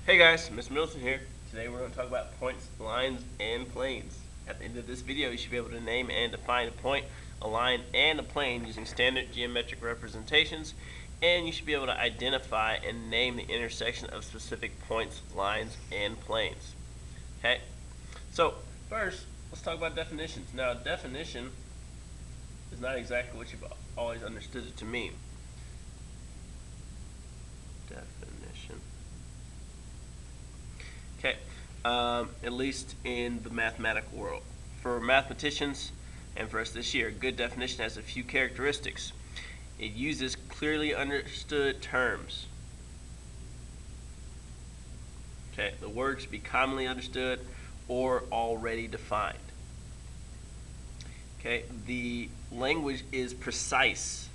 Hey guys, Mr. Middleton here. Today we're going to talk about points, lines, and planes. At the end of this video, you should be able to name and define a point, a line, and a plane using standard geometric representations, and you should be able to identify and name the intersection of specific points, lines, and planes. Okay? So, first, let's talk about definitions. Now, definition is not exactly what you've always understood it to mean. Definition. Okay, at least in the mathematical world. For mathematicians and for us this year, a good definition has a few characteristics. It uses clearly understood terms. Okay, the word should be commonly understood or already defined. Okay, the language is precise.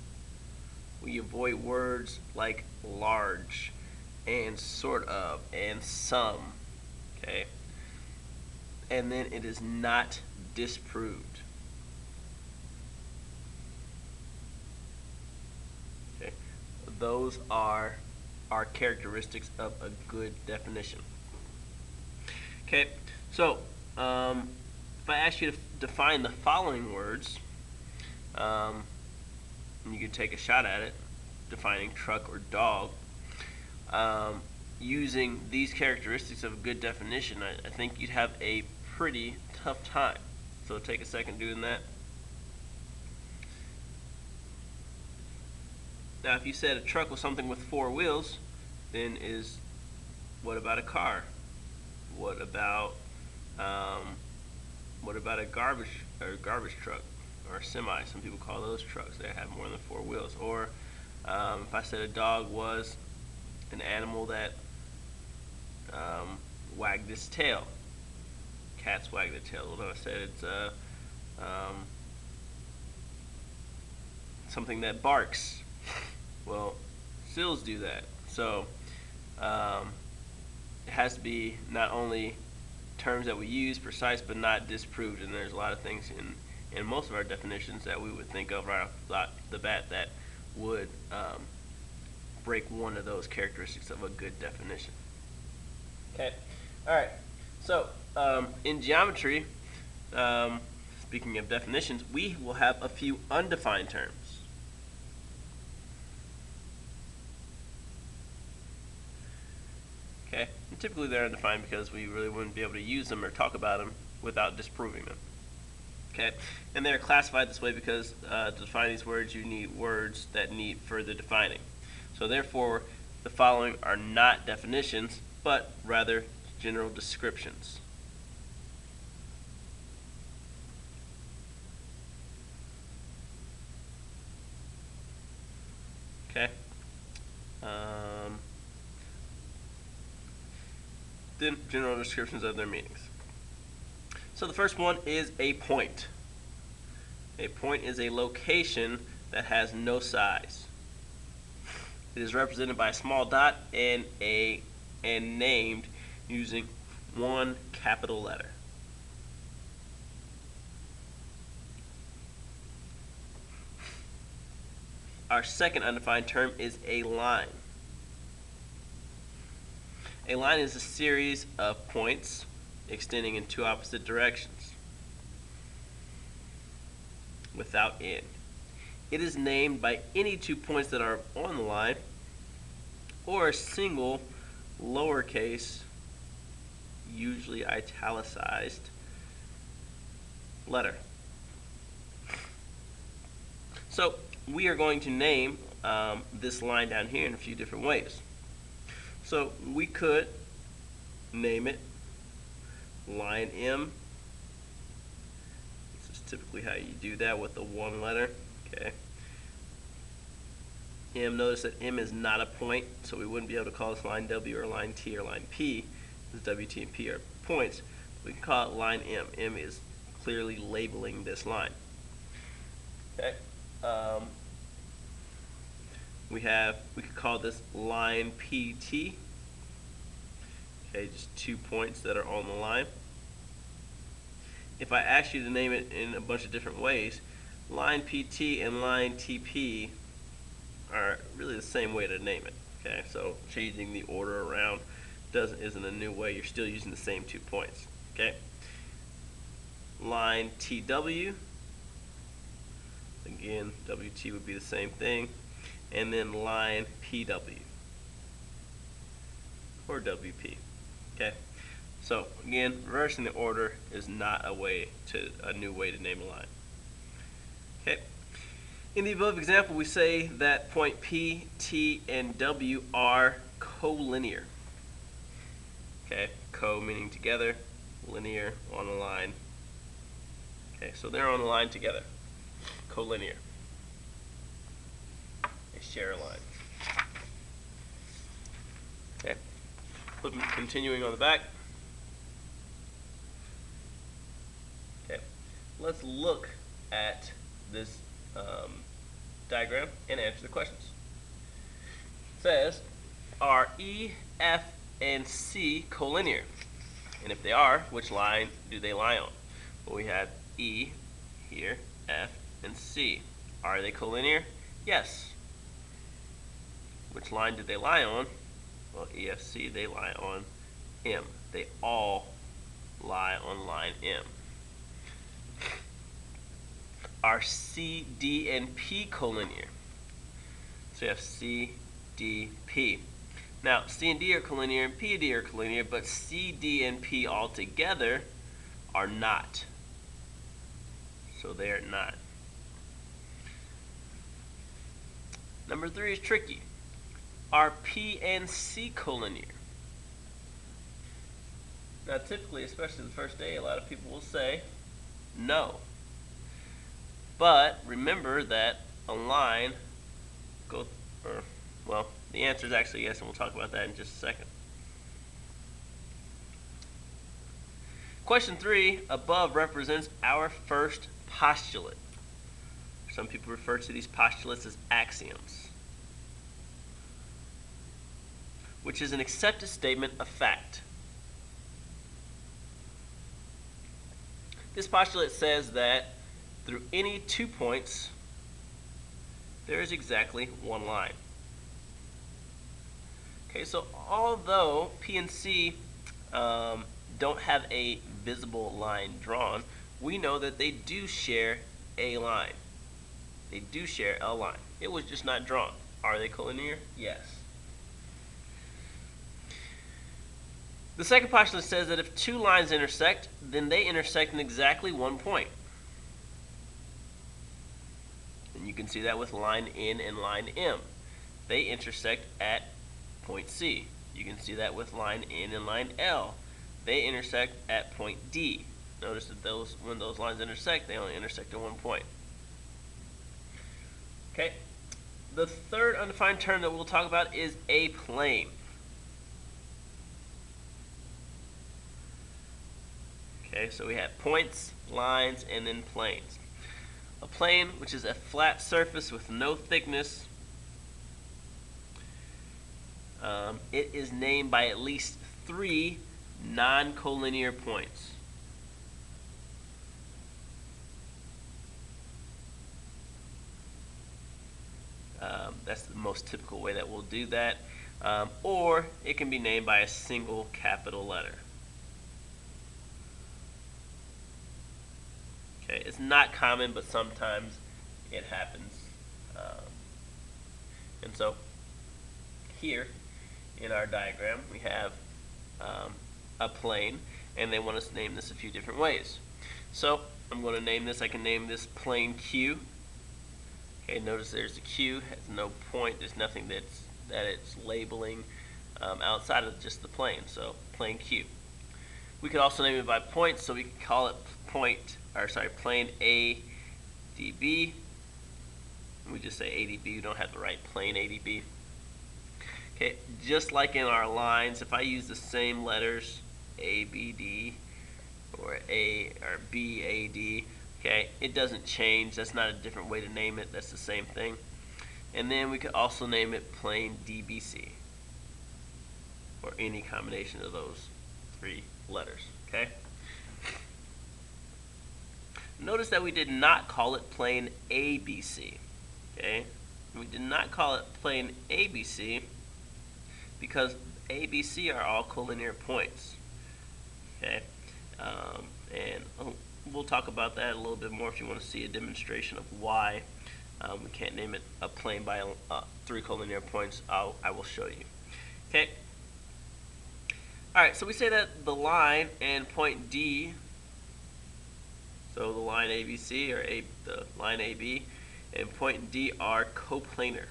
We avoid words like large and sort of and some. Okay, and then it is not disproved. Okay, those are our characteristics of a good definition. Okay, so if I ask you to define the following words, you could take a shot at it, defining truck or dog. Using these characteristics of a good definition, I think you'd have a pretty tough time. So take a second doing that. Now, if you said a truck was something with four wheels, then what about a car? What about a garbage truck or a semi? Some people call those trucks. They have more than four wheels. Or if I said a dog was an animal that wagged its tail. Cats wag their tail. Although I said it's something that barks. Well, seals do that. So it has to be not only terms that we use, precise, but not disproved. And there's a lot of things in most of our definitions that we would think of right off the bat that would break one of those characteristics of a good definition. Okay. All right. So in geometry, speaking of definitions, we will have a few undefined terms. Okay. And typically they're undefined because we really wouldn't be able to use them or talk about them without disproving them. Okay. And they're classified this way because to define these words, you need words that need further defining. So therefore, the following are not definitions, but rather general descriptions. Okay. Then general descriptions of their meanings. So the first one is a point. A point is a location that has no size. It is represented by a small dot and named using one capital letter. Our second undefined term is a line. A line is a series of points extending in two opposite directions without end. It is named by any 2 points that are on the line or a single lowercase, usually italicized, letter. So we are going to name this line down here in a few different ways. So we could name it line M. This is typically how you do that with the one letter. Okay. M, notice that M is not a point, so we wouldn't be able to call this line W or line T or line P, because W, T, and P are points. We can call it line M. M is clearly labeling this line. Okay. We could call this line PT. Okay, just 2 points that are on the line. If I ask you to name it in a bunch of different ways, line PT and line TP are really the same way to name it. Okay, so changing the order around isn't a new way. You're still using the same 2 points. Okay. Line TW. Again, WT would be the same thing. And then line PW or WP. Okay. So again, reversing the order is not a new way to name a line. Okay. In the above example, we say that point P, T, and W are collinear. Okay, co meaning together, linear on a line. Okay, so they're on a line together. Collinear. They share a line. Okay. Continuing on the back. Okay. Let's look at this diagram and answer the questions. It says, are E, F, and C collinear? And if they are, which line do they lie on? Well, we have E here, F, and C. Are they collinear? Yes. Which line do they lie on? Well, E, F, C, they lie on M. They all lie on line M. Are C, D, and P collinear? So you have C, D, P. Now, C and D are collinear and P and D are collinear, but C, D, and P all together are not. So they are not. Number 3 is tricky. Are P and C collinear? Now, typically, especially the first day, a lot of people will say no. But remember that a line the answer is actually yes, and we'll talk about that in just a second. Question 3 above represents our first postulate. Some people refer to these postulates as axioms, which is an accepted statement of fact. This postulate says that through any 2 points, there is exactly one line. Okay, so although P and C don't have a visible line drawn, we know that they do share a line. They do share a line. It was just not drawn. Are they collinear? Yes. The second postulate says that if 2 lines intersect, then they intersect in exactly 1 point. And you can see that with line N and line M. They intersect at point C. You can see that with line N and line L. They intersect at point D. Notice that when those lines intersect, they only intersect at 1 point. Okay. The third undefined term that we'll talk about is a plane. Okay, so we have points, lines, and then planes. A plane, which is a flat surface with no thickness, it is named by at least 3 non-collinear points. That's the most typical way that we'll do that. Or it can be named by a single capital letter. Okay, it's not common, but sometimes it happens. And so here in our diagram, we have a plane, and they want us to name this a few different ways. So I'm going to name this, I can name this plane Q. Okay, notice there's a Q, has no point, there's nothing that it's labeling outside of just the plane, so plane Q. We could also name it by points, so we could call it plane ADB. We just say ADB, we don't have to write plane ADB. Okay, just like in our lines, if I use the same letters, ABD or A or BAD, okay, it doesn't change. That's not a different way to name it. That's the same thing. And then we could also name it plane DBC or any combination of those 3 letters. Okay. Notice that we did not call it plane ABC. Okay, we did not call it plane ABC because A, B, C are all collinear points. Okay, and we'll talk about that a little bit more if you want to see a demonstration of why we can't name it a plane by 3 collinear points. I will show you. Okay. Alright, so we say that the line and point D, so the line ABC or the line AB and point D are coplanar.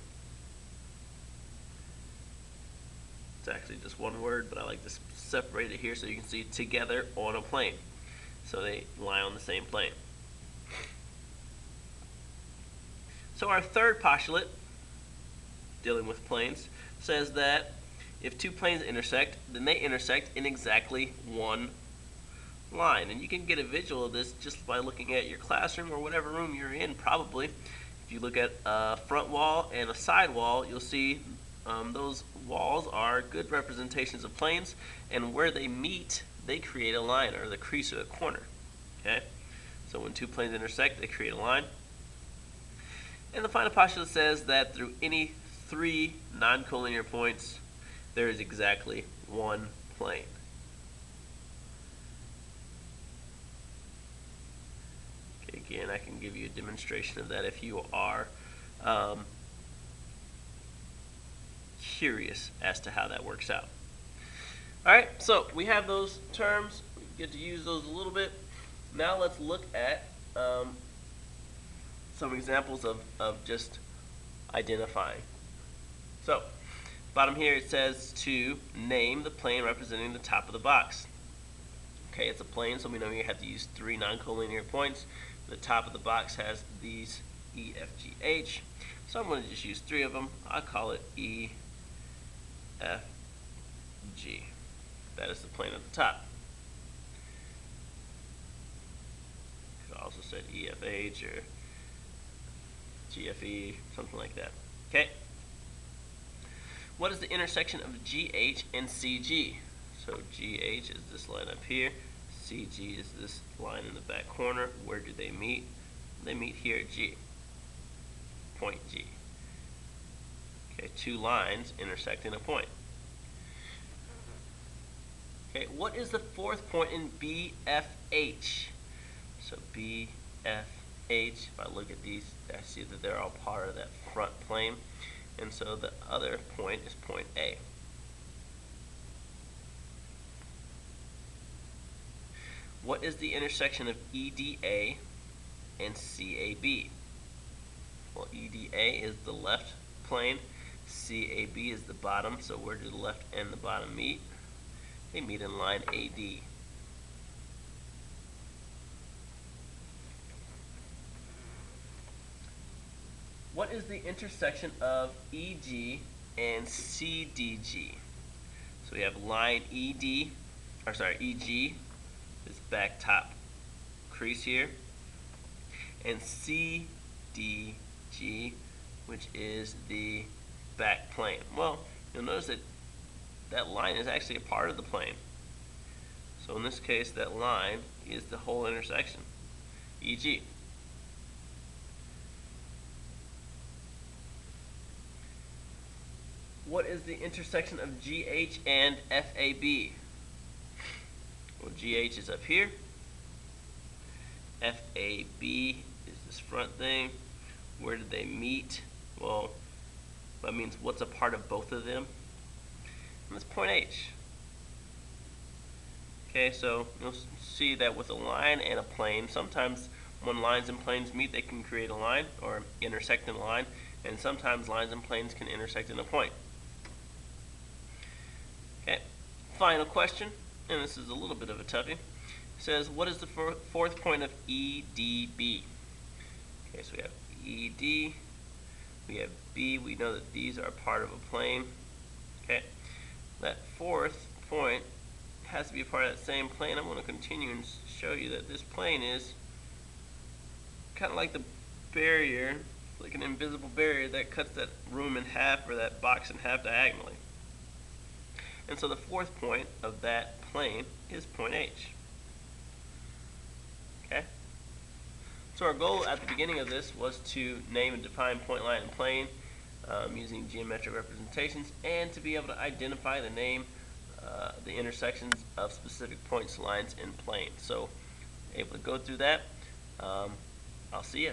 It's actually just one word, but I like to separate it here so you can see together on a plane. So they lie on the same plane. So our third postulate, dealing with planes, says that if 2 planes intersect, then they intersect in exactly one line. And you can get a visual of this just by looking at your classroom or whatever room you're in, probably. If you look at a front wall and a side wall, you'll see those walls are good representations of planes, and where they meet, they create a line, or the crease or the corner. Okay? So when 2 planes intersect, they create a line. And the final postulate says that through any 3 non-collinear points, there is exactly one plane. Okay, again, I can give you a demonstration of that if you are curious as to how that works out. Alright, so we have those terms. We get to use those a little bit. Now let's look at some examples of just identifying. So, bottom here it says to name the plane representing the top of the box. Okay, it's a plane, so we know you have to use 3 non-collinear points. The top of the box has these E, F, G, H. So I'm going to just use 3 of them. I'll call it E, F, G. That is the plane at the top. Could also say E, F, H or G, F, E, something like that. Okay. What is the intersection of GH and CG? So GH is this line up here. CG is this line in the back corner. Where do they meet? They meet here at G. Point G. Okay, 2 lines intersect in a point. Okay, what is the 4th point in BFH? So BFH, if I look at these, I see that they're all part of that front plane. And so the other point is point A. What is the intersection of EDA and CAB? Well, EDA is the left plane, CAB is the bottom, so where do the left and the bottom meet? They meet in line AD. What is the intersection of EG and CDG? So we have line EG, this back top crease here, and CDG, which is the back plane. Well, you'll notice that that line is actually a part of the plane. So in this case, that line is the whole intersection, EG. What is the intersection of GH and FAB? Well, GH is up here. FAB is this front thing. Where did they meet? Well, that means what's a part of both of them? And it's point H. Okay, so you'll see that with a line and a plane, sometimes when lines and planes meet, they can create a line or intersect in a line, and sometimes lines and planes can intersect in a point. Okay, final question, and this is a little bit of a toughie. It says, what is the 4th point of EDB? Okay, so we have ED, we have B, we know that these are part of a plane. Okay, that 4th point has to be a part of that same plane. I'm going to continue and show you that this plane is kind of like the barrier, like an invisible barrier that cuts that room in half, or that box in half diagonally. And so the 4th point of that plane is point H. Okay? So our goal at the beginning of this was to name and define point, line, and plane. using geometric representations, and to be able to identify the name, the intersections of specific points, lines, and planes. So able to go through that. I'll see you.